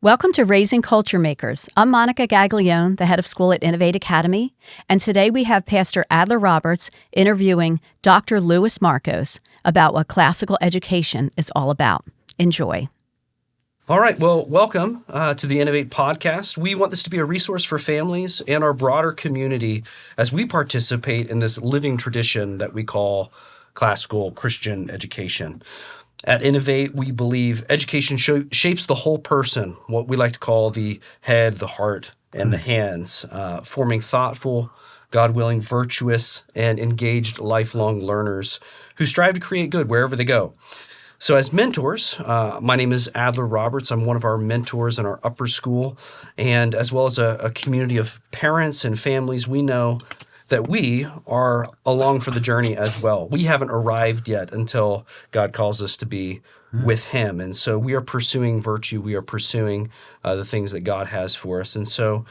Welcome to Raising Culture Makers. I'm Monica Gaglione, the head of school at Innovate Academy, and today we have Pastor Adler Roberts interviewing Dr. Louis Markos about what classical education is all about. Enjoy. All right, well, welcome to the Innovate podcast. We want this to be a resource for families and our broader community as we participate in this living tradition that we call classical Christian education. At Innovate, we believe education shapes the whole person, what we like to call the head, the heart, and the hands, forming thoughtful, God-willing, virtuous, and engaged lifelong learners who strive to create good wherever they go. So as mentors, my name is Adler Roberts. I'm one of our mentors in our upper school, and as well as a community of parents and families, we know that we are along for the journey as well. We haven't arrived yet until God calls us to be with Him. And so we are pursuing virtue. We are pursuing the things that God has for us. And so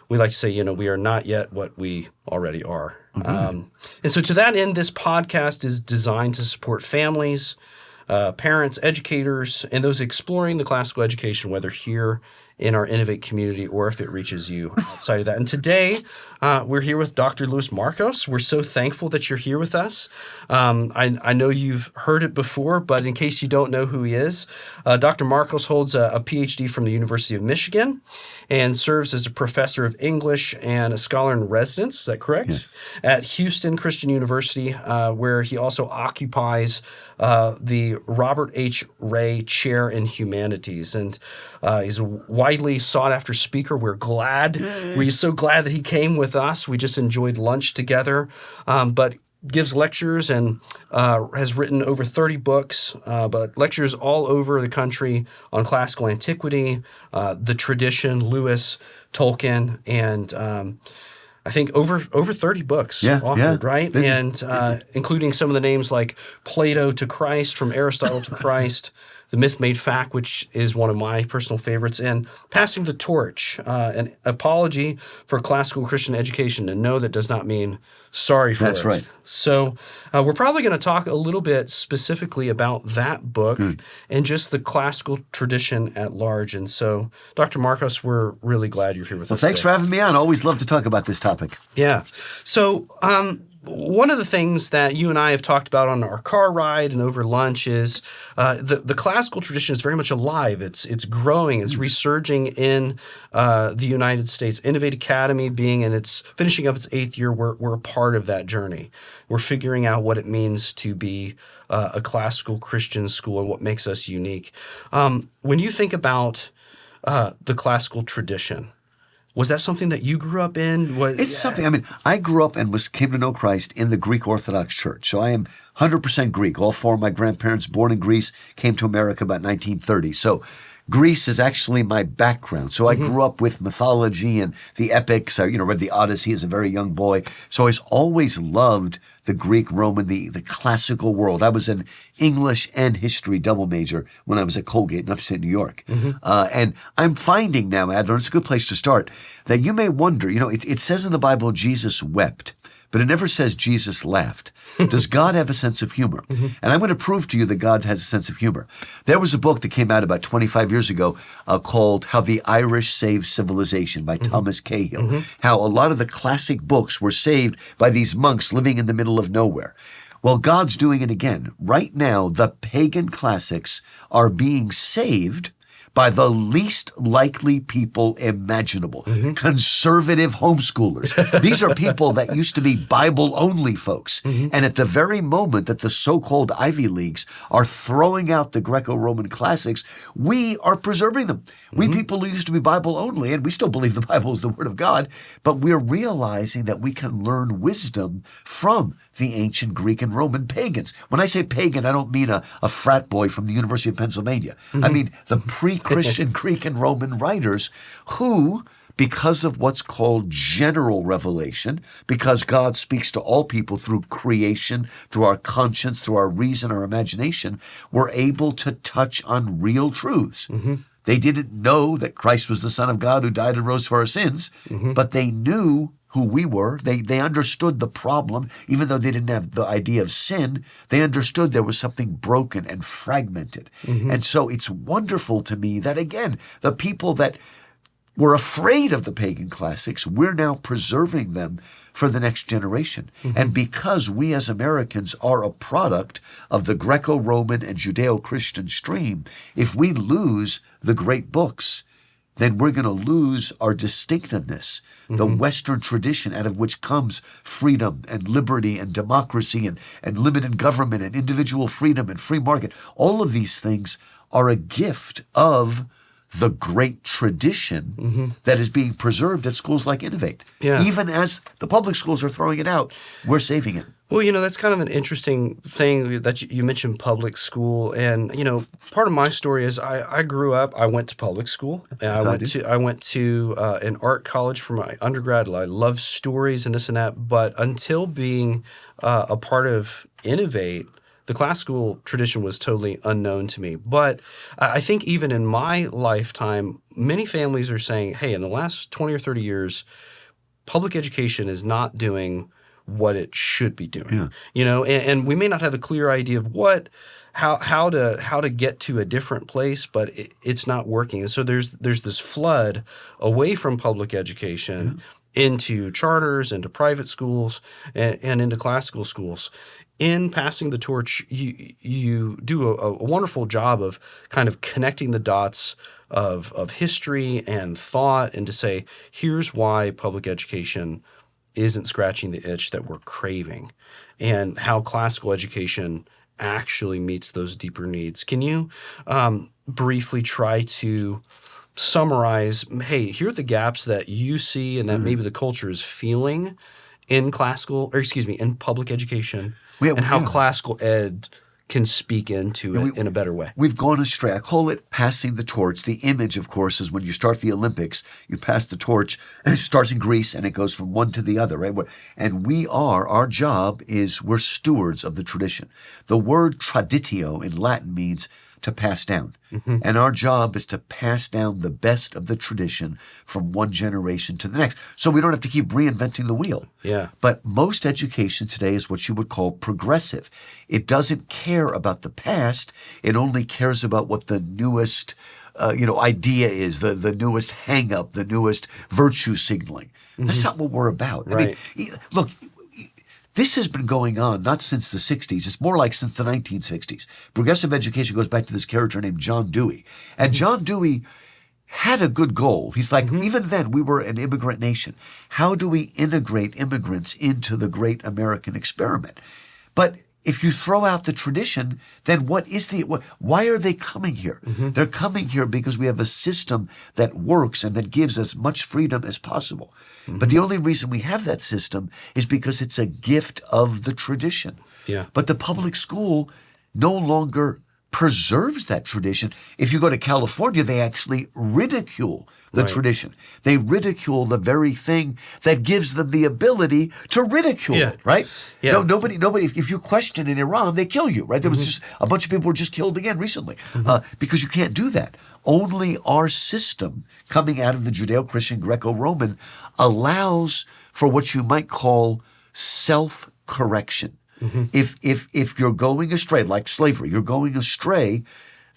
we like to say, we are not yet what we already are. And so to that end, this podcast is designed to support families, parents, educators, and those exploring the classical education, whether here in our Innovate community or if it reaches you outside of that. And today, we're here with Dr. Louis Markos. We're so thankful that you're here with us. I know you've heard it before, but in case you don't know who he is, Dr. Markos holds a PhD from the University of Michigan and serves as a professor of English and a scholar in residence. Is that correct? Yes. At Houston Christian University, where he also occupies the Robert H. Ray Chair in Humanities. And he's a widely sought-after speaker. We're so glad that he came with us. We just enjoyed lunch together, but gives lectures and has written over 30 books, but lectures all over the country on classical antiquity, the tradition, Lewis, Tolkien, and I think over 30 books authored, right? Busy. And including some of the names like Plato to Christ, from Aristotle to Christ, The Myth Made Fact, which is one of my personal favorites, and Passing the Torch, an apology for classical Christian education. And no, that does not mean sorry for it. That's right. So we're probably going to talk a little bit specifically about that book and just the classical tradition at large. And so, Dr. Markos, we're really glad you're here with us Well, thanks today. for having me on. Always love to talk about this topic. Yeah. So one of the things that you and I have talked about on our car ride and over lunch is the classical tradition is very much alive. It's growing. It's resurging in the United States. Innovate Academy finishing up its 8th year, we're a part of that journey. We're figuring out what it means to be a classical Christian school and what makes us unique. When you think about the classical tradition, was that something that you grew up in? Something. I grew up and came to know Christ in the Greek Orthodox Church. So I am 100% Greek. All 4 of my grandparents, born in Greece, came to America about 1930. So Greece is actually my background. So I grew up with mythology and the epics. I read the Odyssey as a very young boy. So I always loved the Greek, Roman, the classical world. I was an English and history double major when I was at Colgate in upstate New York. And I'm finding now, Adler, it's a good place to start, that you may wonder, it says in the Bible Jesus wept, but it never says Jesus laughed. Does God have a sense of humor? And I'm going to prove to you that God has a sense of humor. There was a book that came out about 25 years ago called How the Irish Saved Civilization by Thomas Cahill. How a lot of the classic books were saved by these monks living in the middle of nowhere. Well, God's doing it again. Right now, the pagan classics are being saved by the least likely people imaginable. Conservative homeschoolers. These are people that used to be Bible-only folks. And at the very moment that the so-called Ivy Leagues are throwing out the Greco-Roman classics, we are preserving them. We people who used to be Bible-only, and we still believe the Bible is the Word of God, but we're realizing that we can learn wisdom from the ancient Greek and Roman pagans. When I say pagan, I don't mean a frat boy from the University of Pennsylvania. I mean the pre-Christian Greek and Roman writers who, because of what's called general revelation, because God speaks to all people through creation, through our conscience, through our reason, our imagination, were able to touch on real truths. They didn't know that Christ was the Son of God who died and rose for our sins, but they knew who we were. They understood the problem, even though they didn't have the idea of sin. They understood there was something broken and fragmented. And so it's wonderful to me that, again, the people that were afraid of the pagan classics, we're now preserving them for the next generation. And because we as Americans are a product of the Greco-Roman and Judeo-Christian stream, if we lose the great books, then we're going to lose our distinctiveness, the Western tradition out of which comes freedom and liberty and democracy and limited government and individual freedom and free market. All of these things are a gift of the great tradition that is being preserved at schools like Innovate. Yeah. Even as the public schools are throwing it out, we're saving it. Well, that's kind of an interesting thing that you mentioned public school. And, part of my story is I grew up, I went to public school, and I went to an art college for my undergrad. I love stories and this and that. But until being a part of Innovate, the class school tradition was totally unknown to me. But I think even in my lifetime, many families are saying, hey, in the last 20 or 30 years, public education is not doing what it should be doing. And we may not have a clear idea of how to get to a different place, but it's not working. And so there's this flood away from public education into charters, into private schools, and into classical schools. In passing the torch, you do a wonderful job of kind of connecting the dots of history and thought, and to say, here's why public education isn't scratching the itch that we're craving, and how classical education actually meets those deeper needs. Can you briefly try to summarize, hey, here are the gaps that you see and that maybe the culture is feeling in in public education, and how classical ed can speak into it in a better way? We've gone astray. I call it passing the torch. The image, of course, is when you start the Olympics, you pass the torch, and it starts in Greece, and it goes from one to the other, right? And our job is we're stewards of the tradition. The word traditio in Latin means to pass down. And our job is to pass down the best of the tradition from one generation to the next. So we don't have to keep reinventing the wheel. Yeah. But most education today is what you would call progressive. It doesn't care about the past. It only cares about what the newest idea is, the newest hang-up, the newest virtue signaling. That's not what we're about. Right. I mean, look, this has been going on not since the 60s. It's more like since the 1960s. Progressive education goes back to this character named John Dewey. And John Dewey had a good goal. He's like, even then, we were an immigrant nation. How do we integrate immigrants into the great American experiment? But if you throw out the tradition, then why are they coming here? They're coming here because we have a system that works and that gives as much freedom as possible. But the only reason we have that system is because it's a gift of the tradition. Yeah. But the public school no longer preserves that tradition. If you go to California, they actually ridicule the tradition. They ridicule the very thing that gives them the ability to ridicule it, right? Yeah. No, nobody, if you question in Iran, they kill you, right? There was just a bunch of people were just killed again recently because you can't do that. Only our system coming out of the Judeo-Christian Greco-Roman allows for what you might call self-correction. If you're going astray, like slavery, you're going astray,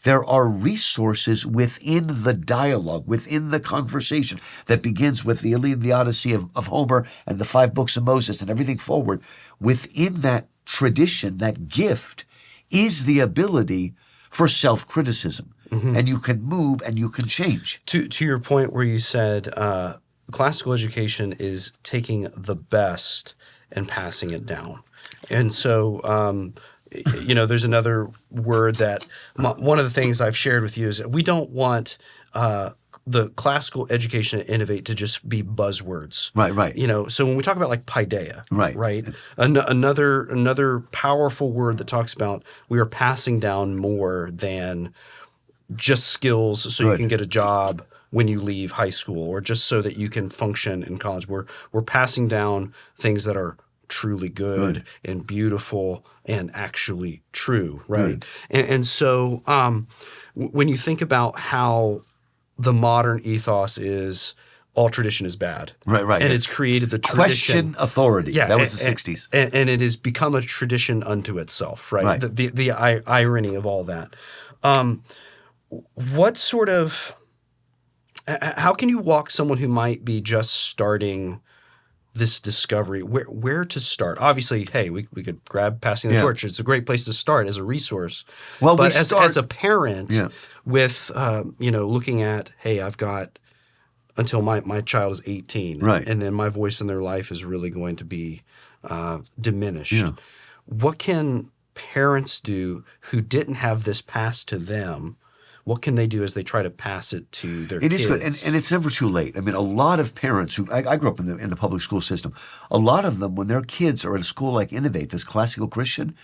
there are resources within the dialogue, within the conversation that begins with the Iliad and the Odyssey of Homer and the 5 books of Moses and everything forward. Within that tradition, that gift is the ability for self-criticism. And you can move and you can change. To your point where you said classical education is taking the best and passing it down. And so, there's another word that one of the things I've shared with you is that we don't want the classical education at Innovate to just be buzzwords. Right. So when we talk about like paideia, right. Another powerful word that talks about we are passing down more than just skills so you can get a job when you leave high school, or just so that you can function in college. We're passing down things that are truly good and beautiful and actually true, right? And so when you think about how the modern ethos is all tradition is bad. Right. And it's created the tradition. Question authority. Yeah, that was the 60s. And it has become a tradition unto itself, right? Right. The irony of all that. What sort of – how can you walk someone who might be just starting this discovery, where to start? Obviously, hey, we could grab Passing the Torch. It's a great place to start as a resource. Well, but as a parent with, looking at, hey, I've got until my child is 18. Right. And then my voice in their life is really going to be diminished. Yeah. What can parents do who didn't have this passed to them? What can they do as they try to pass it to their kids? It is good, and it's never too late. I mean, a lot of parents who I grew up in the public school system. A lot of them, when their kids are at a school like Innovate, this classical Christian,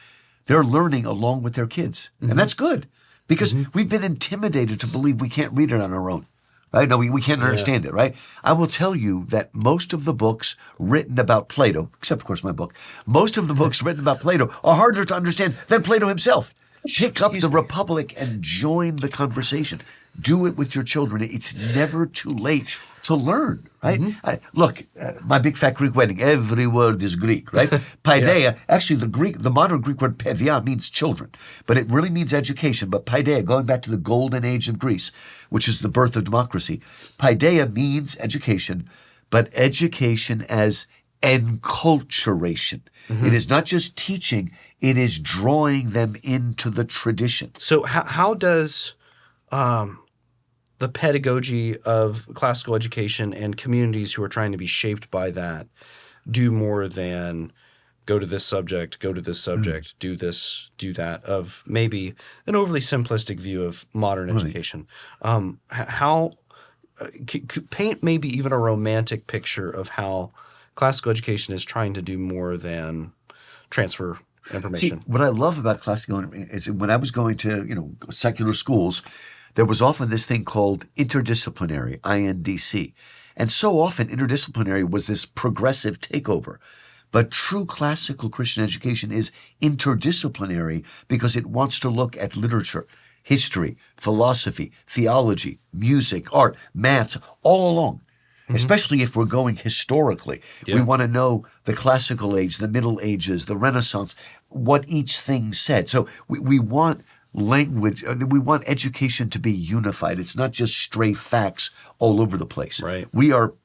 they're learning along with their kids, and that's good because we've been intimidated to believe we can't read it on our own. Right? No, we can't understand it, right? I will tell you that most of the books written about Plato, except of course my book, most of the books written about Plato are harder to understand than Plato himself. Pick up the Republic and join the conversation. Do it with your children. It's never too late to learn, right? Look, my big fat Greek wedding, every word is Greek, right? Paideia, actually the modern Greek word pedia means children, but it really means education. But paideia, going back to the golden age of Greece, which is the birth of democracy, paideia means education, but education as enculturation. It is not just teaching, it is drawing them into the tradition. So how does the pedagogy of classical education and communities who are trying to be shaped by that do more than go to this subject, do this, do that, of maybe an overly simplistic view of modern education? How paint maybe even a romantic picture of how classical education is trying to do more than transfer information. See, what I love about classical is when I was going to, secular schools, there was often this thing called interdisciplinary, INDC. And so often interdisciplinary was this progressive takeover. But true classical Christian education is interdisciplinary because it wants to look at literature, history, philosophy, theology, music, art, maths, all along. Especially if we're going historically. We want to know the classical age, the Middle Ages, the Renaissance, what each thing said. So we want language, we want education to be unified. It's not just stray facts all over the place. Right. We are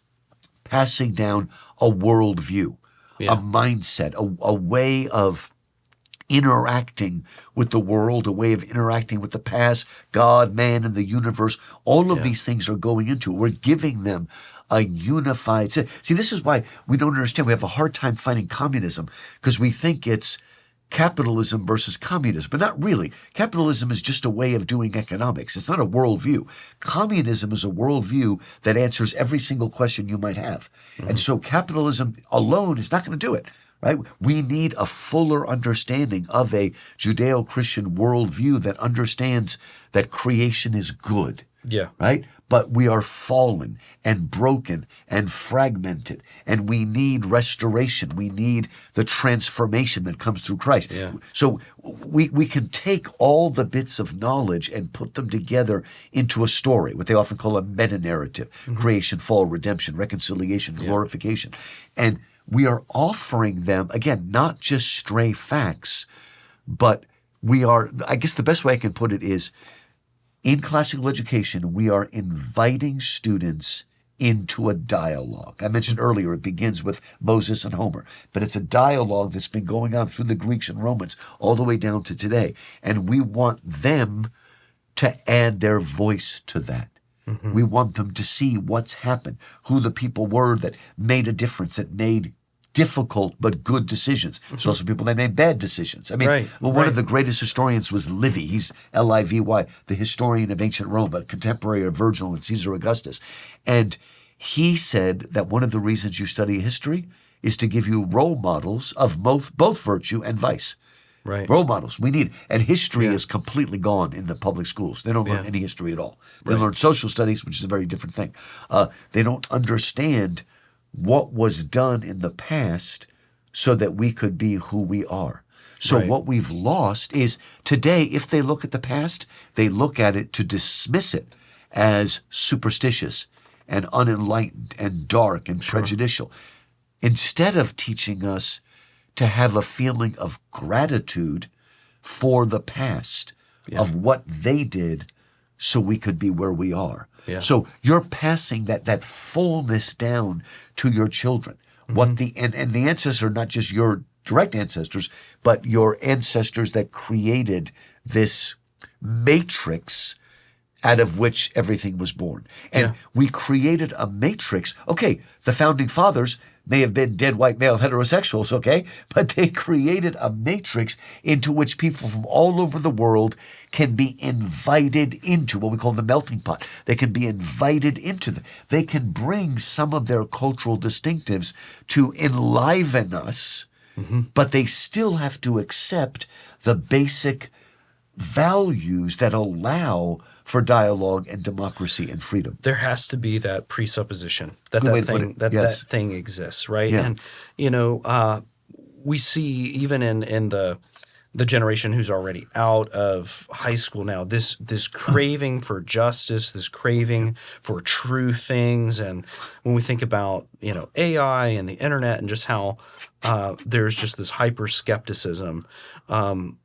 passing down a worldview, a mindset, a way of interacting with the world, a way of interacting with the past, God, man, and the universe. All of these things are going into it. We're giving them a unified set. See, this is why we don't understand. We have a hard time fighting communism because we think it's capitalism versus communism, but not really. Capitalism is just a way of doing economics. It's not a worldview. Communism is a worldview that answers every single question you might have. And so capitalism alone is not going to do it. Right? We need a fuller understanding of a Judeo-Christian worldview that understands that creation is good. Right? But we are fallen and broken and fragmented, and we need restoration. We need the transformation that comes through Christ. So we can take all the bits of knowledge and put them together into a story, what they often call a meta-narrative, creation, fall, redemption, reconciliation, glorification. And we are offering them, again, not just stray facts, but we are, I guess the best way I can put it is, in classical education, we are inviting students into a dialogue. I mentioned earlier, it begins with Moses and Homer, but it's a dialogue that's been going on through the Greeks and Romans all the way down to today. And we want them to add their voice to that. We want them to see what's happened, who the people were that made a difference, that made difficult but good decisions. There's also people that made bad decisions. I mean, one of the greatest historians was Livy. He's Livy, the historian of ancient Rome, a contemporary of Virgil and Caesar Augustus. And he said that one of the reasons you study history is to give you role models of both virtue and vice. Role models. We need, and history is completely gone in the public schools. They don't learn any history at all. They learn social studies, which is a very different thing. They don't understand what was done in the past so that we could be who we are. So what we've lost is today, if they look at the past, they look at it to dismiss it as superstitious and unenlightened and dark and prejudicial. Instead of teaching us to have a feeling of gratitude for the past, of what they did so we could be where we are. Yeah. So you're passing that fullness down to your children. What the ancestors are not just your direct ancestors, but your ancestors that created this matrix out of which everything was born. And we created a matrix. Okay, the founding fathers may have been dead white male heterosexuals, okay? But they created a matrix into which people from all over the world can be invited into what we call the melting pot. They can be invited into they can bring some of their cultural distinctives to enliven us, but they still have to accept the basic values that allow for dialogue and democracy and freedom. There has to be that presupposition that that thing exists, right? Yeah. And we see even in the generation who's already out of high school now, this craving for justice, this craving for true things. And when we think about AI and the internet and just how there's just this hyper skepticism,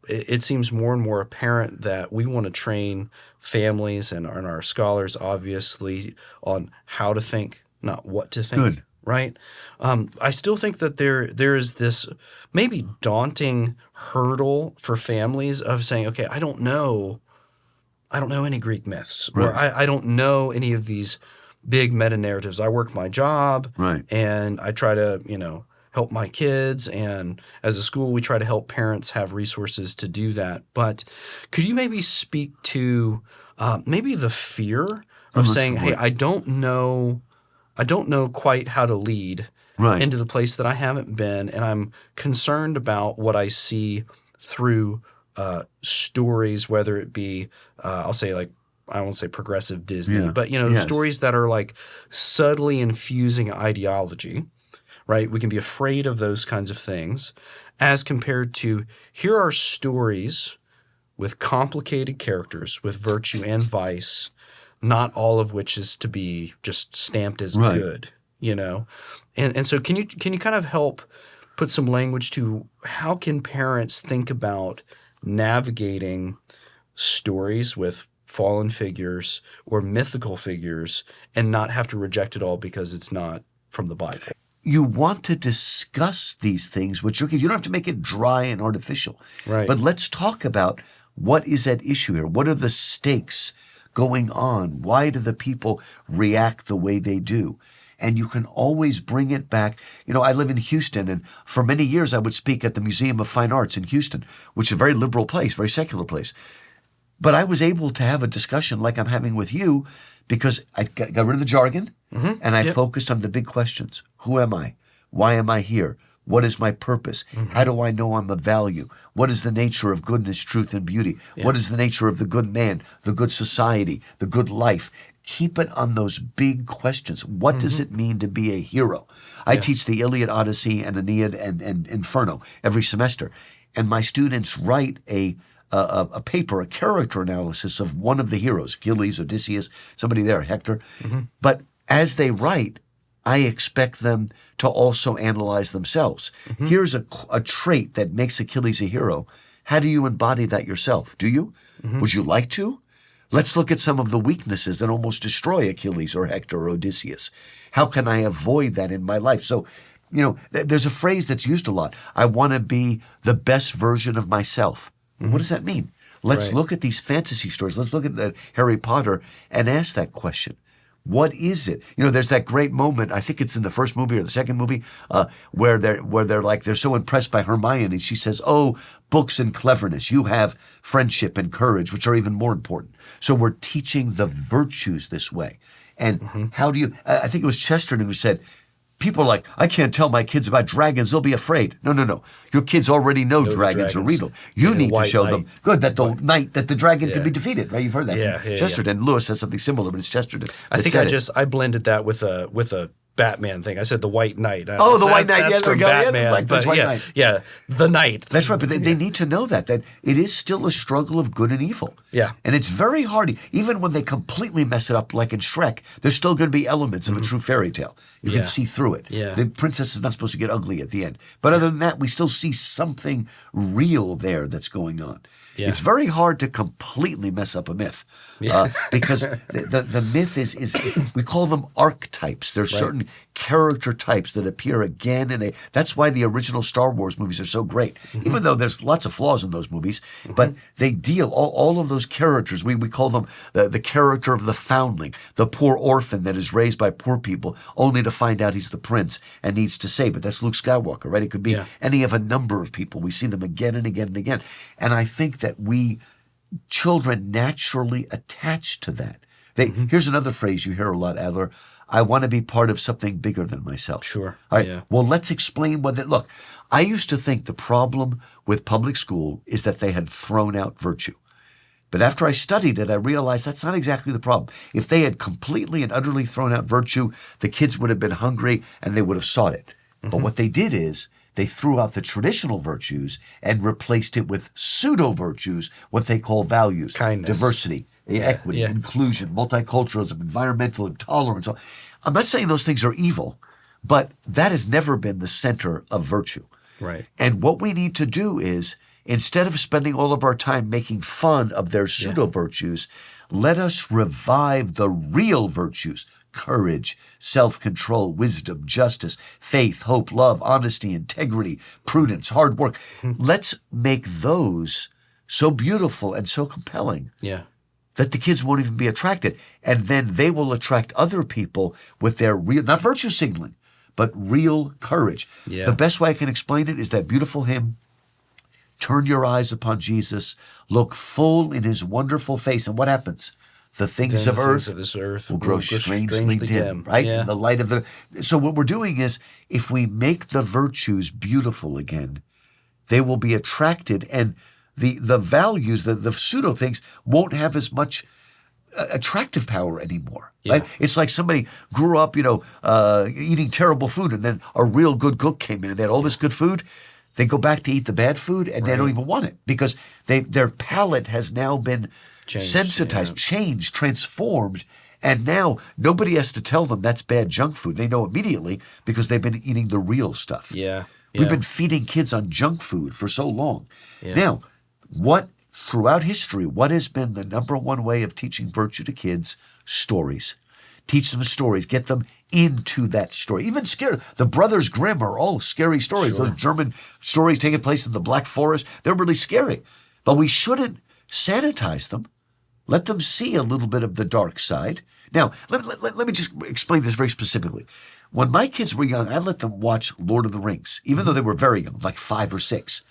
it seems more and more apparent that we want to train families and our scholars, obviously, on how to think, not what to think. Good. Right? I still think that there is this maybe daunting hurdle for families of saying, okay, I don't know any Greek myths, or I don't know any of these big meta narratives. I work my job, and I try to help my kids, and as a school we try to help parents have resources to do that. But could you maybe speak to maybe the fear of saying, hey, I don't know quite how to lead into the place that I haven't been, and I'm concerned about what I see through stories, whether it be I'll say, like, I won't say progressive Disney, but stories that are like subtly infusing ideology, right? We can be afraid of those kinds of things as compared to here are stories with complicated characters, with virtue and vice, not all of which is to be just stamped as good, And so can you kind of help put some language to how can parents think about navigating stories with fallen figures or mythical figures and not have to reject it all because it's not from the Bible? You want to discuss these things with your kids. You don't have to make it dry and artificial. Right. But let's talk about what is at issue here. What are the stakes going on? Why do the people react the way they do? And you can always bring it back. I live in Houston, and for many years I would speak at the Museum of Fine Arts in Houston, which is a very liberal place, very secular place. But I was able to have a discussion like I'm having with you because I got rid of the jargon and I focused on the big questions. Who am I? Why am I here? What is my purpose? How do I know I'm of value? What is the nature of goodness, truth, and beauty? What is the nature of the good man, the good society, the good life? Keep it on those big questions. What does it mean to be a hero? I teach the Iliad, Odyssey, and Aeneid and Inferno every semester. And my students write a paper, a character analysis of one of the heroes, Achilles, Odysseus, somebody there, Hector. But as they write, I expect them to also analyze themselves. Here's a trait that makes Achilles a hero. How do you embody that yourself? Do you? Would you like to? Let's look at some of the weaknesses that almost destroy Achilles or Hector or Odysseus. How can I avoid that in my life? So, there's a phrase that's used a lot. I want to be the best version of myself. What does that mean? Let's look at these fantasy stories. Let's look at Harry Potter and ask that question. What is it? There's that great moment, I think it's in the first movie or the second movie, where they're so impressed by Hermione. She says, "Oh, books and cleverness. You have friendship and courage, which are even more important." So we're teaching the virtues this way. And how do you, I think it was Chesterton who said, people are like, I can't tell my kids about dragons. They'll be afraid. No. Your kids already know dragons are real. You need to show them that the dragon can be defeated. Right? You've heard that from Chesterton. Lewis says something similar, but it's Chesterton. I think I blended that with a Batman thing. I said the White Knight. Oh, the White Knight. That's Yeah, there from we go. Yeah, Batman. White but Knight. yeah, the Knight. That's right, but they need to know that it is still a struggle of good and evil. Yeah. And it's very hard, even when they completely mess it up, like in Shrek, there's still going to be elements of a true fairy tale. You can see through it. Yeah. The princess is not supposed to get ugly at the end. But other than that, we still see something real there that's going on. Yeah. It's very hard to completely mess up a myth because the myth is we call them archetypes. There's certain character types that appear again and that's why the original Star Wars movies are so great. Even though there's lots of flaws in those movies, but they deal all of those characters. We call them the character of the foundling, the poor orphan that is raised by poor people only to find out he's the prince and needs to save it. That's Luke Skywalker, right? It could be any of a number of people. We see them again and again and again. And I think that we children naturally attach to that. Here's another phrase you hear a lot, Adler. I want to be part of something bigger than myself. Sure. All right. Yeah. Well, let's explain look, I used to think the problem with public school is that they had thrown out virtue. But after I studied it, I realized that's not exactly the problem. If they had completely and utterly thrown out virtue, the kids would have been hungry and they would have sought it. But what they did is they threw out the traditional virtues and replaced it with pseudo-virtues, what they call values. Kindness. Diversity, equity, inclusion, multiculturalism, environmental intolerance. I'm not saying those things are evil, but that has never been the center of virtue. Right. And what we need to do is, instead of spending all of our time making fun of their pseudo-virtues, let us revive the real virtues. Courage, self-control, wisdom, justice, faith, hope, love, honesty, integrity, prudence, hard work. Let's make those so beautiful and so compelling that the kids won't even be attracted. And then they will attract other people with their real, not virtue signaling, but real courage. Yeah. The best way I can explain it is that beautiful hymn, turn your eyes upon Jesus, look full in his wonderful face. And what happens? The things of this earth will grow strangely dim, right? Yeah. In the light of so what we're doing is, if we make the virtues beautiful again, they will be attracted, and the values, the pseudo things won't have as much attractive power anymore. Right? It's like somebody grew up, eating terrible food, and then a real good cook came in and they had all this good food. They go back to eat the bad food and they don't even want it because their palate has now been sensitized, changed, transformed. And now nobody has to tell them that's bad junk food. They know immediately because they've been eating the real stuff. We've been feeding kids on junk food for so long. Now, throughout history, what has been the number one way of teaching virtue to kids? Stories. Teach them stories. Get them into that story. Even scary. The Brothers Grimm are all scary stories. Those German stories taking place in the Black Forest, they're really scary. But we shouldn't sanitize them. Let them see a little bit of the dark side. Now, let me just explain this very specifically. When my kids were young, I let them watch Lord of the Rings, even though they were very young, like 5 or 6.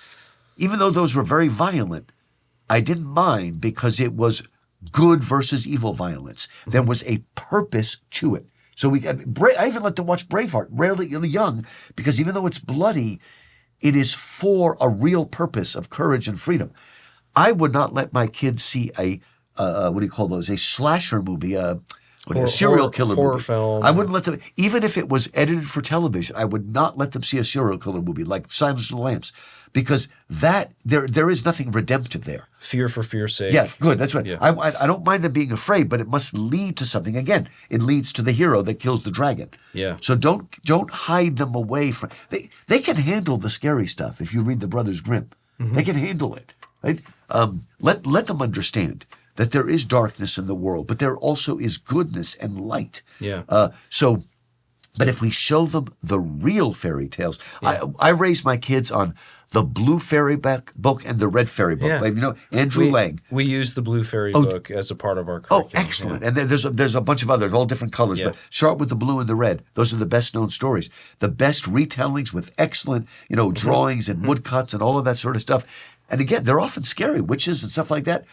Even though those were very violent, I didn't mind because it was good versus evil violence. There was a purpose to it. So I even let them watch Braveheart, rarely young, because even though it's bloody, it is for a real purpose of courage and freedom. I would not let my kids see a slasher movie, a serial killer horror movie. film. I wouldn't let them, even if it was edited for television, I would not let them see a serial killer movie like Silence of the Lambs, because there is nothing redemptive there. Fear for fear's sake. Yeah, good. That's right. Yeah. I don't mind them being afraid, but it must lead to something. Again, it leads to the hero that kills the dragon. Yeah. So don't hide them away from. They can handle the scary stuff. If you read the Brothers Grimm, they can handle it. Right? Let them understand that there is darkness in the world, but there also is goodness and light. Yeah. But if we show them the real fairy tales, I raised my kids on the Blue Fairy book and the Red Fairy book. Yeah. Andrew Lang. We use the Blue Fairy book as a part of our curriculum. Oh, excellent. Yeah. And then there's a bunch of others, all different colors, but start with the blue and the red. Those are the best known stories. The best retellings with excellent, drawings and woodcuts and all of that sort of stuff. And again, they're often scary, witches and stuff like that,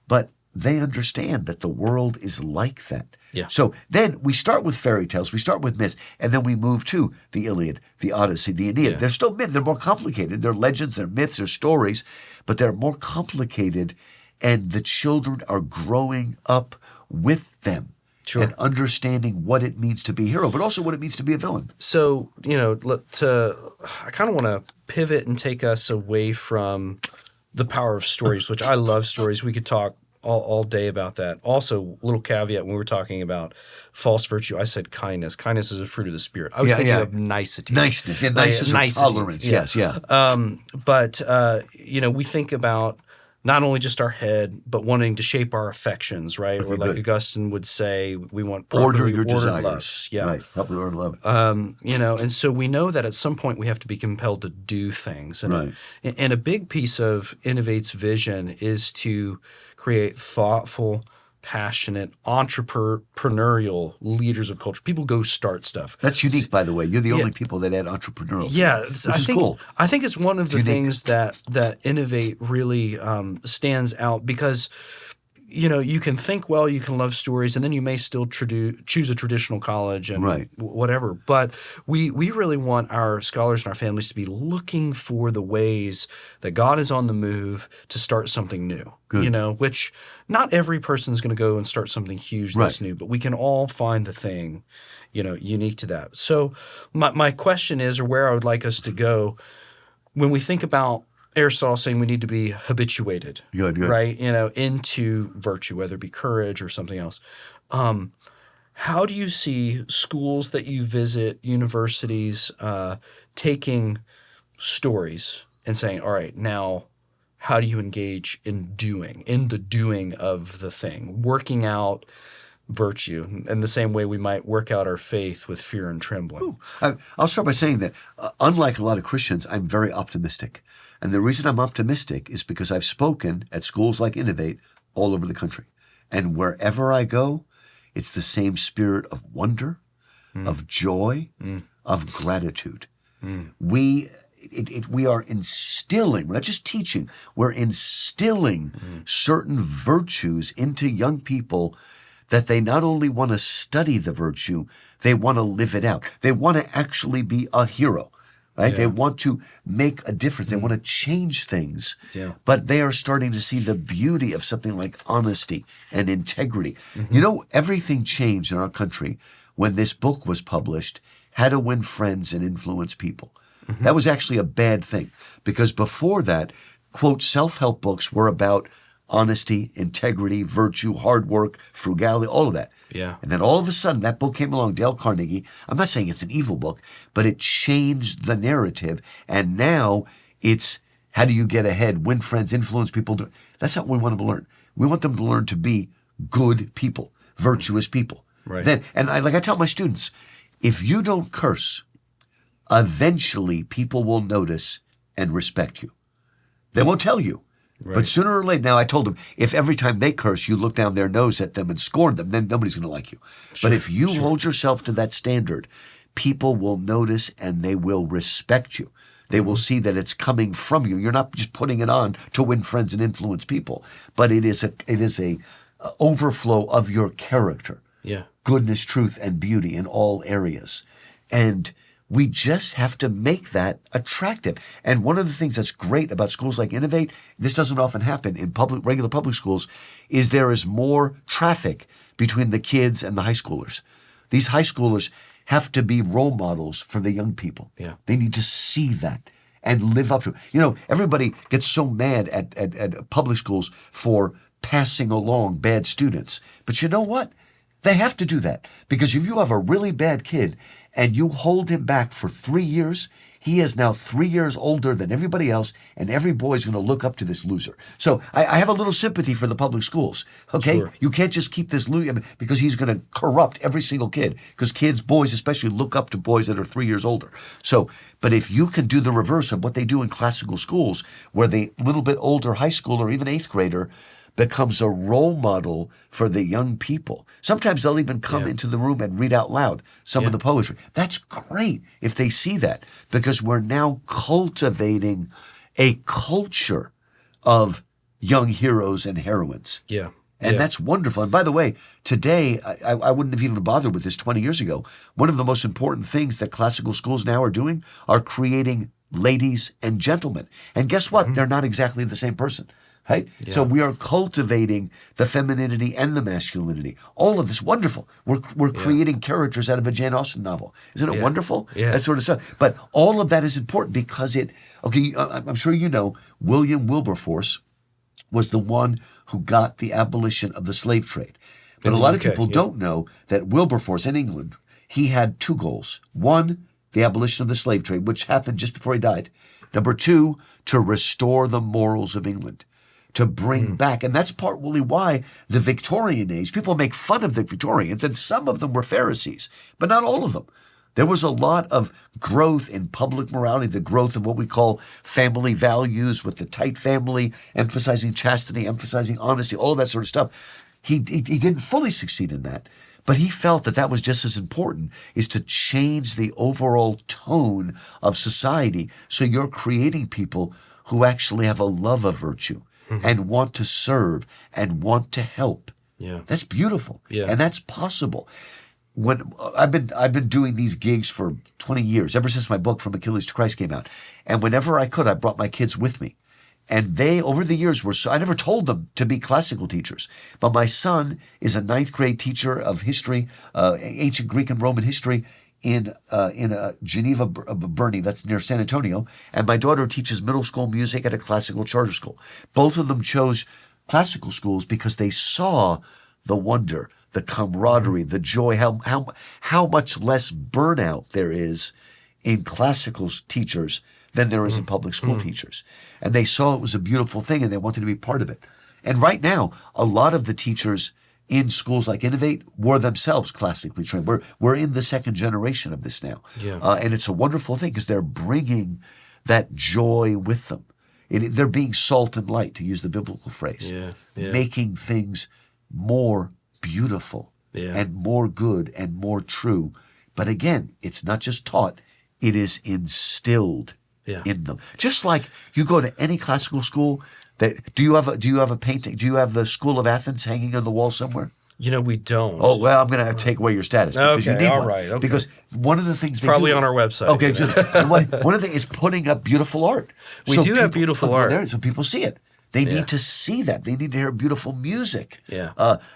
but they understand that the world is like that. Yeah. So then we start with fairy tales, we start with myths, and then we move to the Iliad, the Odyssey, the Aeneid. Yeah. They're still myths. They're more complicated. They're legends, they're myths, they're stories, but they're more complicated, and the children are growing up with them. Sure. and understanding what it means to be a hero, but also what it means to be a villain. So, I kind of want to pivot and take us away from the power of stories, which I love stories. We could talk all day about that. Also, little caveat, when we were talking about false virtue, I said kindness. Kindness is a fruit of the Spirit. I was thinking of nicety. Niceness. Yeah, niceness or tolerance. Yeah. Yes, yeah. But we think about not only just our head, but wanting to shape our affections, right? Or like Augustine would say, we want Order your ordered desires. loves. Yeah. Right, properly ordered love. And so we know that at some point we have to be compelled to do things. And, and a big piece of Innovate's vision is to create thoughtful, passionate, entrepreneurial leaders of culture. People go start stuff. That's unique, by the way. You're the only people that add entrepreneurial. Yeah, which is cool. I think it's one of the things that Innovate really stands out because you can think well, you can love stories, and then you may still choose a traditional college and whatever. But we really want our scholars and our families to be looking for the ways that God is on the move to start something new. Good. Which not every person's going to go and start something huge that's new, but we can all find the thing, unique to that. So my question is, or where I would like us to go, when we think about Aristotle saying we need to be habituated, right? Into virtue, whether it be courage or something else. How do you see schools that you visit, universities, taking stories and saying, all right, now how do you engage in the doing of the thing, working out virtue in the same way we might work out our faith with fear and trembling? I'll start by saying that unlike a lot of Christians, I'm very optimistic. And the reason I'm optimistic is because I've spoken at schools like Innovate all over the country. And wherever I go, it's the same spirit of wonder, of joy, of gratitude. We are instilling, we're not just teaching, we're instilling certain virtues into young people that they not only want to study the virtue, they want to live it out. They want to actually be a hero. Right? Yeah. They want to make a difference. They want to change things. Yeah. But they are starting to see the beauty of something like honesty and integrity. Everything changed in our country when this book was published, How to Win Friends and Influence People. That was actually a bad thing because before that, quote, self-help books were about honesty, integrity, virtue, hard work, frugality, all of that. Yeah. And then all of a sudden that book came along, Dale Carnegie. I'm not saying it's an evil book, but it changed the narrative. And now it's how do you get ahead, win friends, influence people. That's not what we want them to learn. We want them to learn to be good people, virtuous people. Right. And I tell my students, if you don't curse, eventually people will notice and respect you. They won't tell you. Right. But sooner or later, now I told them, if every time they curse, you look down their nose at them and scorn them, then nobody's going to like you. But if you hold yourself to that standard, people will notice and they will respect you. They will see that it's coming from you. You're not just putting it on to win friends and influence people, but it is a overflow of your character. Yeah. Goodness, truth, and beauty in all areas. And we just have to make that attractive. And one of the things that's great about schools like Innovate, this doesn't often happen in regular public schools, is there is more traffic between the kids and the high schoolers. These high schoolers have to be role models for the young people. Yeah. They need to see that and live up to it. Everybody gets so mad at public schools for passing along bad students. But you know what? They have to do that because if you have a really bad kid and you hold him back for 3 years, he is now 3 years older than everybody else, and every boy is going to look up to this loser. So I have a little sympathy for the public schools, okay? Sure. You can't just keep this loser because he's going to corrupt every single kid because kids, boys especially, look up to boys that are 3 years older. So, but if you can do the reverse of what they do in classical schools, where the little bit older high schooler, even 8th grader, becomes a role model for the young people. Sometimes they'll even come into the room and read out loud some of the poetry. That's great if they see that because we're now cultivating a culture of young heroes and heroines. Yeah. And that's wonderful. And by the way, today, I wouldn't have even bothered with this 20 years ago. One of the most important things that classical schools now are doing are creating ladies and gentlemen. And guess what? They're not exactly the same person. right? So we are cultivating the femininity and the masculinity. All of this, wonderful. We're creating characters out of a Jane Austen novel. Isn't it wonderful? Yeah. That sort of stuff. But all of that is important because I'm sure you know, William Wilberforce was the one who got the abolition of the slave trade. But a lot of people don't know that Wilberforce in England, he had two goals. One, the abolition of the slave trade, which happened just before he died. Number two, to restore the morals of England, to bring back. And that's partly why the Victorian age, people make fun of the Victorians, and some of them were Pharisees, but not all of them. There was a lot of growth in public morality, the growth of what we call family values with the tight family, emphasizing chastity, emphasizing honesty, all of that sort of stuff. He didn't fully succeed in that, but he felt that was just as important, is to change the overall tone of society so you're creating people who actually have a love of virtue and want to serve and want to help. Yeah. That's beautiful. Yeah. And that's possible. When I've been doing these gigs for 20 years, ever since my book From Achilles to Christ came out. And whenever I could, I brought my kids with me. And they, over the years, I never told them to be classical teachers. But my son is a 9th grade teacher of history, ancient Greek and Roman history in Geneva, Bernie, that's near San Antonio. And my daughter teaches middle school music at a classical charter school. Both of them chose classical schools because they saw the wonder, the camaraderie, the joy, how much less burnout there is in classical teachers than there is in public school teachers. And they saw it was a beautiful thing and they wanted to be part of it. And right now, a lot of the teachers in schools like Innovate were themselves classically trained. We're in the second generation of this now. Yeah. And it's a wonderful thing because they're bringing that joy with them. They're being salt and light, to use the biblical phrase, making things more beautiful and more good and more true. But again, it's not just taught, it is instilled in them. Just like you go to any classical school, do you have a painting? Do you have the School of Athens hanging on the wall somewhere? We don't. Oh, well, I'm going to have to take away your status because you need one. Okay. Because one of the things it's probably on our website. Okay, one of the things is putting up beautiful art. We do have beautiful art. There, so people see it. They need to see that. They need to hear beautiful music. Yeah.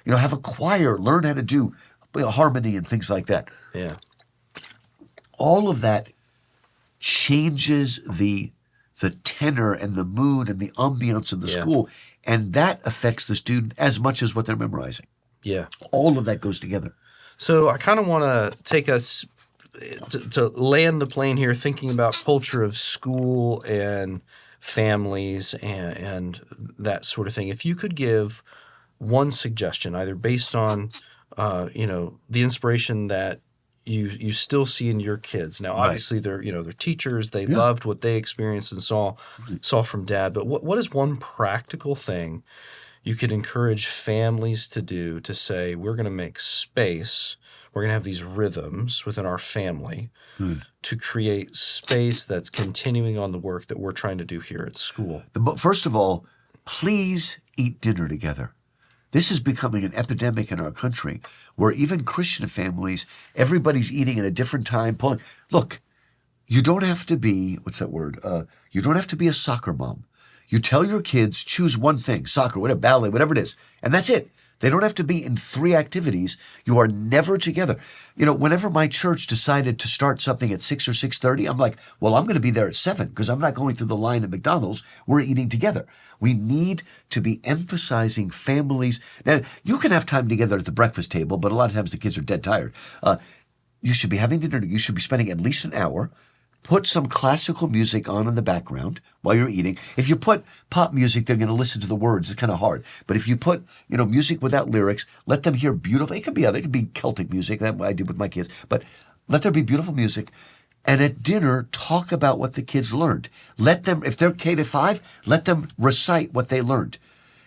Have a choir, learn how to do harmony and things like that. Yeah. All of that changes the tenor and the mood and the ambiance of the school, and that affects the student as much as what they're memorizing. Yeah. All of that goes together. So I kind of want to take us to land the plane here thinking about culture of school and families and that sort of thing. If you could give one suggestion, either based on the inspiration that you still see in your kids. Now, obviously, they're teachers. They loved what they experienced and saw from Dad. But what is one practical thing you could encourage families to do to say, we're going to make space, we're going to have these rhythms within our family to create space that's continuing on the work that we're trying to do here at school? First of all, please eat dinner together. This is becoming an epidemic in our country where even Christian families, everybody's eating at a different time. Look, you don't have to be, what's that word? You don't have to be a soccer mom. You tell your kids, choose one thing, soccer, whatever, ballet, whatever it is, and that's it. They don't have to be in 3 activities. You are never together. Whenever my church decided to start something at 6 or 6:30, I'm like, well, I'm going to be there at 7 because I'm not going through the line at McDonald's. We're eating together. We need to be emphasizing families. Now, you can have time together at the breakfast table, but a lot of times the kids are dead tired. You should be having dinner. You should be spending at least an hour. Put some classical music on in the background while you're eating. If you put pop music, they're going to listen to the words. It's kind of hard. But if you put, music without lyrics, let them hear beautiful. It could be Celtic music. That I did with my kids. But let there be beautiful music. And at dinner, talk about what the kids learned. Let them, if they're K to 5, let them recite what they learned.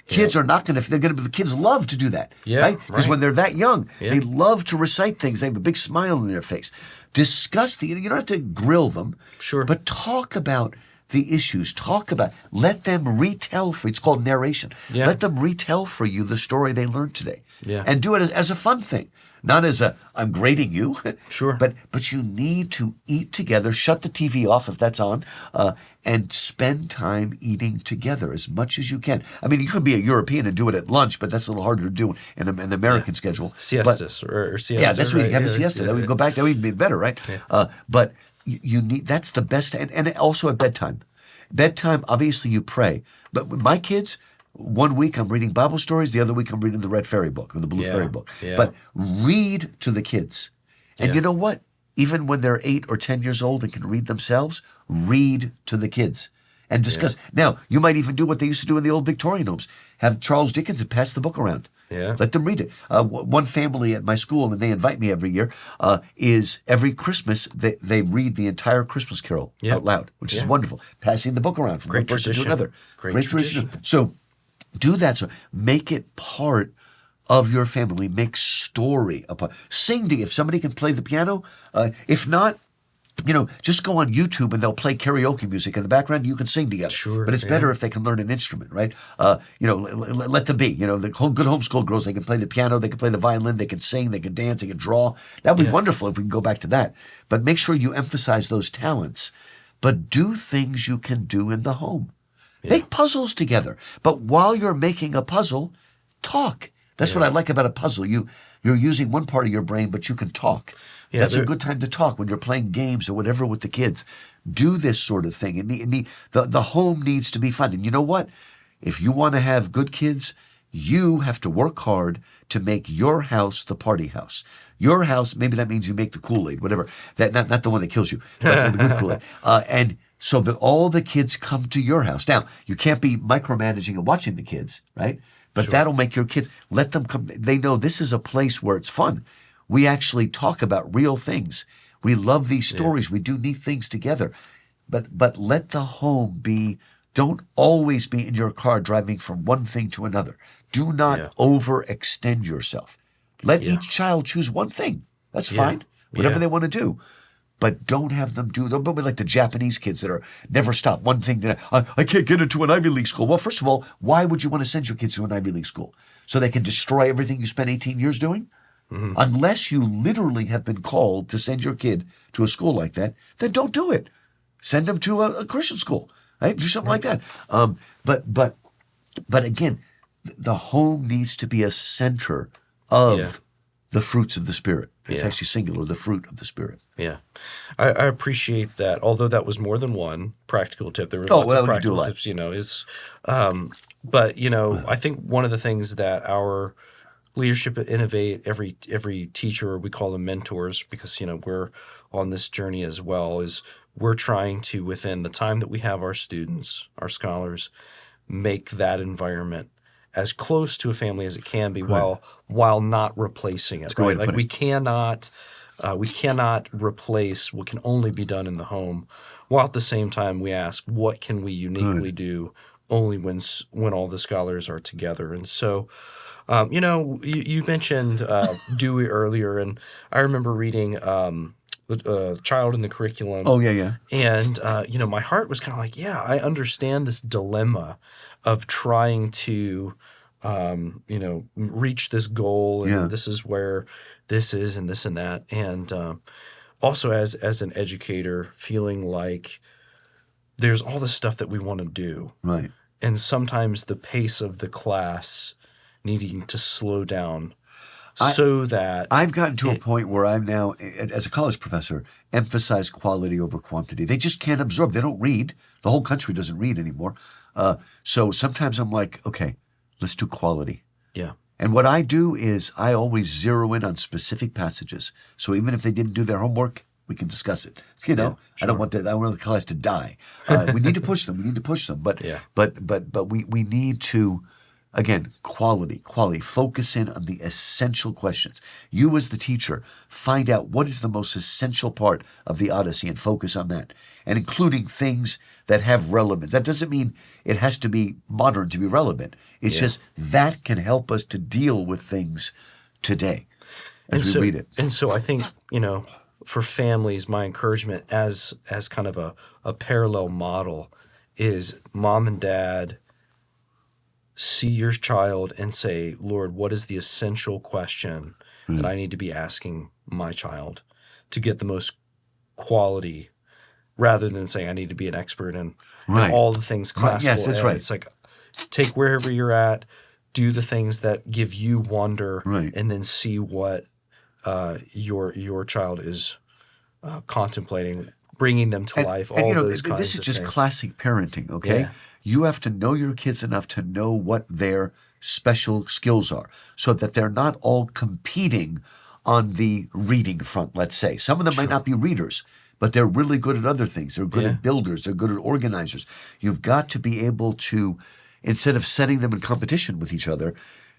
Kids are not going to, the kids love to do that, right? Because when they're that young, they love to recite things. They have a big smile on their face. Discuss you don't have to grill them, sure, but talk about the issues. Talk about, let them retell for you. It's called narration. Yeah. Let them retell for you the story they learned today. Yeah. And do it as a fun thing, not as a, I'm grading you. Sure. But you need to eat together, shut the TV off if that's on, and spend time eating together as much as you can. I mean, you can be a European and do it at lunch, but that's a little harder to do in an American schedule. Siestas or siesta. Yeah, that's where you have a right? siesta. That would go back. That would be better, right? Yeah. But you need, that's the best, and also at bedtime. Bedtime, obviously you pray. But with my kids, one week I'm reading Bible stories, the other week I'm reading the Red Fairy book or the Blue Fairy book. Yeah. But read to the kids. And you know what? Even when they're 8 or 10 years old and can read themselves, read to the kids and discuss. Now, you might even do what they used to do in the old Victorian homes. Have Charles Dickens and pass the book around. Yeah. Let them read it. One family at my school, and they invite me every year, is every Christmas they read the entire Christmas Carol out loud, which is wonderful. Passing the book around from one person to another. Great tradition. So do that. So make it part of your family. Make story a part. Sing to you. If somebody can play the piano, if not, just go on YouTube and they'll play karaoke music in the background. You can sing together. Sure, but it's better if they can learn an instrument, right? Let them be. The good homeschool girls, they can play the piano, they can play the violin, they can sing, they can dance, they can draw. That would be wonderful if we can go back to that. But make sure you emphasize those talents. But do things you can do in the home. Yeah. Make puzzles together. But while you're making a puzzle, talk. That's what I like about a puzzle. You're using one part of your brain, but you can talk. Yeah, that's a good time to talk when you're playing games or whatever with the kids. Do this sort of thing. The home needs to be fun. And you know what? If you want to have good kids, you have to work hard to make your house the party house. Your house, maybe that means you make the Kool-Aid, whatever. That not the one that kills you, but the good Kool-Aid. And so that all the kids come to your house. Now, you can't be micromanaging and watching the kids, right? But that'll make your kids, let them come. They know this is a place where it's fun. We actually talk about real things. We love these stories. We do neat things together. But let the home be, don't always be in your car driving from one thing to another. Do not overextend yourself. Let each child choose one thing. That's fine. Whatever they want to do. But don't have them don't be like the Japanese kids that are never stop one thing. I can't get into an Ivy League school. Well, first of all, why would you want to send your kids to an Ivy League school? So they can destroy everything you spent 18 years doing? Mm-hmm. Unless you literally have been called to send your kid to a school like that, then don't do it. Send them to a Christian school. Right? Do something like that. But again, the home needs to be a center of the fruits of the Spirit. It's actually singular, the fruit of the Spirit. Yeah. I appreciate that. Although that was more than one practical tip. There were lots of practical tips, but I think one of the things that our leadership at Innovate, every teacher, we call them mentors because, we're on this journey as well, is we're trying to, within the time that we have our students, our scholars, make that environment as close to a family as it can be while not replacing it. Right? Like we cannot replace what can only be done in the home, while at the same time we ask what can we uniquely do only when all the scholars are together. And so you mentioned Dewey earlier, and I remember reading Child in the Curriculum. Oh, yeah. And, my heart was kind of like, I understand this dilemma of trying to, reach this goal, and this is where this is and this and that. And also as an educator, feeling like there's all this stuff that we want to do. Right. And sometimes the pace of the class needing to slow down so that I've gotten to a point where I'm now, as a college professor, emphasize quality over quantity. They just can't absorb. They don't read. The whole country doesn't read anymore. So sometimes I'm like, okay, let's do quality. Yeah. And what I do is I always zero in on specific passages. So even if they didn't do their homework, we can discuss it. I don't want the class to die. We need to push them. But we need to, again, quality, focus in on the essential questions. You as the teacher, find out what is the most essential part of the Odyssey and focus on that. And including things that have relevance. That doesn't mean it has to be modern to be relevant. It's just that can help us to deal with things today as we read it. And so I think, for families, my encouragement as kind of a parallel model is mom and dad see your child and say, Lord, what is the essential question that I need to be asking my child to get the most quality, rather than saying I need to be an expert in all the things classical. Yes, that's right. It's like, take wherever you're at, do the things that give you wonder, and then see what your child is contemplating, bringing them to life. All those kinds of things. This is just classic parenting. Okay, you have to know your kids enough to know what their special skills are, so that they're not all competing on the reading front. Let's say some of them might not be readers, but they're really good at other things. They're good at builders. They're good at organizers. You've got to be able to, instead of setting them in competition with each other,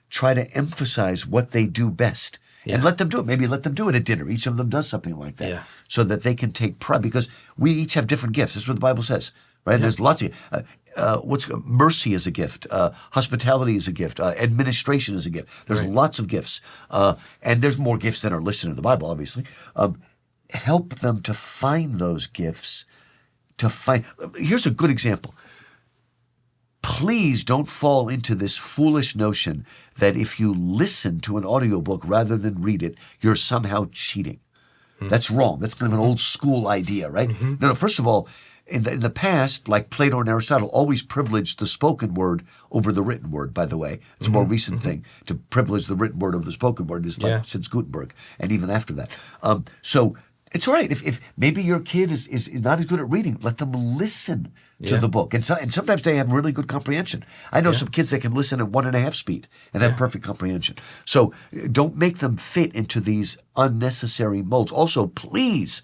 try to emphasize what they do best and let them do it. Maybe let them do it at dinner. Each of them does something like that so that they can take pride, because we each have different gifts. That's what the Bible says, right? There's lots of mercy is a gift. Hospitality is a gift. Administration is a gift. There's lots of gifts. And there's more gifts than are listed in the Bible, obviously. Help them to find those gifts. Here's a good example. Please don't fall into this foolish notion that if you listen to an audiobook rather than read it, you're somehow cheating. That's wrong. That's kind of an old school idea, right? No, first of all, in the past, like Plato and Aristotle, always privileged the spoken word over the written word, by the way. It's a more recent thing to privilege the written word over the spoken word. It's like since Gutenberg and even after that. So it's all right if maybe your kid is not as good at reading, let them listen to the book. And sometimes they have really good comprehension. I know some kids that can listen at 1.5 speed and have perfect comprehension. So don't make them fit into these unnecessary molds. Also, please,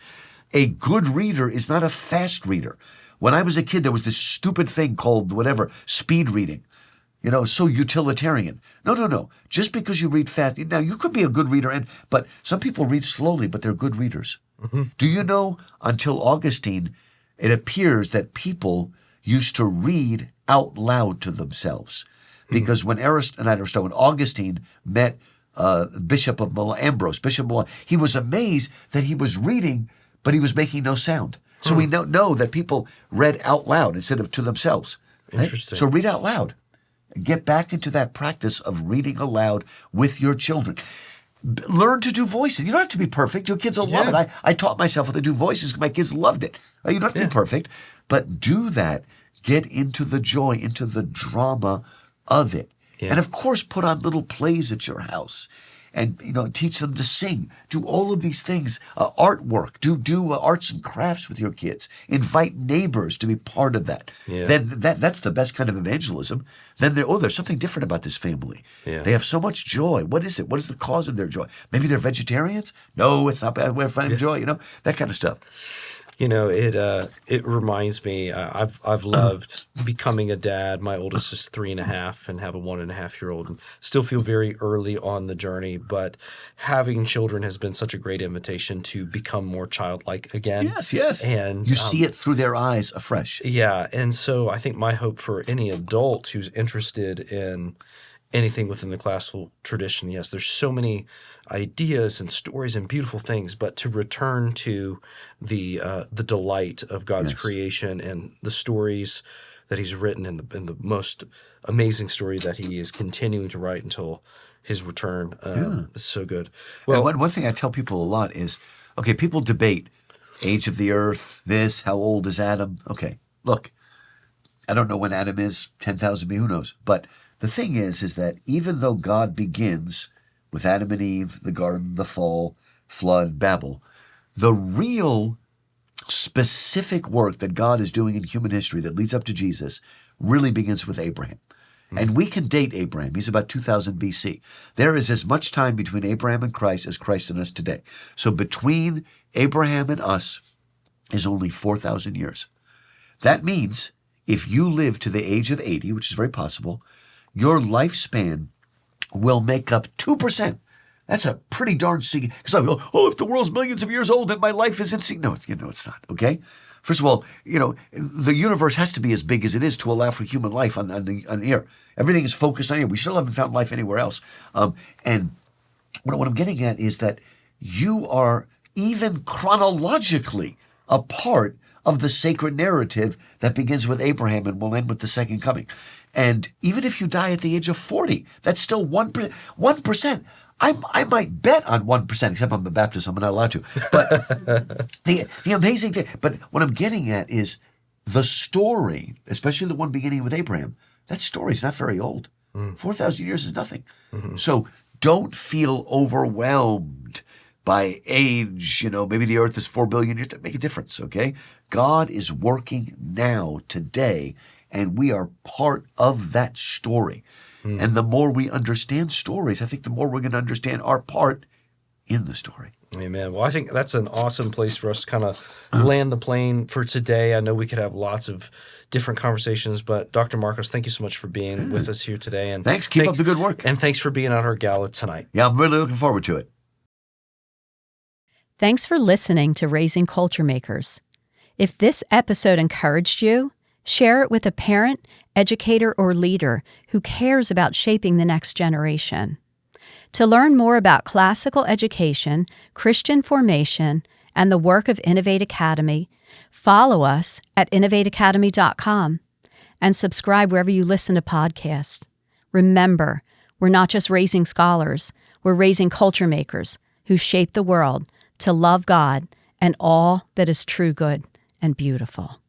a good reader is not a fast reader. When I was a kid, there was this stupid thing called speed reading. So utilitarian. No. Just because you read fast, now you could be a good reader, but some people read slowly, but they're good readers. Do you know, until Augustine, it appears that people used to read out loud to themselves. Because when Augustine met Bishop of Milan, Ambrose, Bishop of Milan, he was amazed that he was reading, but he was making no sound. So we know that people read out loud instead of to themselves. Right? Interesting. So read out loud. Get back into that practice of reading aloud with your children. Learn to do voices. You don't have to be perfect. Your kids will love it. I taught myself how to do voices because my kids loved it. You don't have to be perfect, but do that. Get into the joy, into the drama of it. And of course, put on little plays at your house and, teach them to sing. Do all of these things. Artwork. Do arts and crafts with your kids. Invite neighbors to be part of that. Then that's the best kind of evangelism. Then there's something different about this family. They have so much joy. What is it? What is the cause of their joy? Maybe they're vegetarians? No, it's not bad. We're finding joy, that kind of stuff. It reminds me, I've loved becoming a dad. My oldest is 3.5 and have a 1.5-year-old, and still feel very early on the journey, but having children has been such a great invitation to become more childlike again. Yes. And you see it through their eyes afresh. Yeah. And so I think my hope for any adult who's interested in anything within the classical tradition, there's so many ideas and stories and beautiful things, but to return to the delight of God's creation and the stories that He's written, and the most amazing story that He is continuing to write until His return. It's so good. Well, and one thing I tell people a lot is, people debate age of the earth, how old is Adam? Okay, look, I don't know when Adam is, 10,000 who knows, but the thing is that even though God begins with Adam and Eve, the garden, the fall, flood, Babel, the real specific work that God is doing in human history that leads up to Jesus really begins with Abraham. And we can date Abraham. He's about 2000 BC. There is as much time between Abraham and Christ as Christ and us today. So between Abraham and us is only 4,000 years. That means if you live to the age of 80, which is very possible, your lifespan will make up 2%. That's a pretty darn sick. Because I go, if the world's millions of years old, then my life is insignificant. No, it's not. Okay. First of all, the universe has to be as big as it is to allow for human life on the air. Everything is focused on here. We still haven't found life anywhere else. And what I'm getting at is that you are even chronologically a part of the sacred narrative that begins with Abraham and will end with the second coming. And even if you die at the age of 40, that's still 1%. 1%. I might bet on 1%, except I'm a Baptist, I'm not allowed to. But the amazing thing, but what I'm getting at is the story, especially the one beginning with Abraham, that story is not very old. 4,000 years is nothing. So don't feel overwhelmed by age. Maybe the earth is 4 billion years. That make a difference, okay? God is working now, today, and we are part of that story. And the more we understand stories, I think the more we're going to understand our part in the story. Amen. Well, I think that's an awesome place for us to kind of land the plane for today. I know we could have lots of different conversations, but Dr. Markos, thank you so much for being with us here today. And Thanks. Keep up the good work. And thanks for being at our gala tonight. Yeah, I'm really looking forward to it. Thanks for listening to Raising Culture Makers. If this episode encouraged you, share it with a parent, educator, or leader who cares about shaping the next generation. To learn more about classical education, Christian formation, and the work of Innovate Academy, follow us at innovateacademy.com and subscribe wherever you listen to podcasts. Remember, we're not just raising scholars, we're raising culture makers who shape the world to love God and all that is true, good, and beautiful.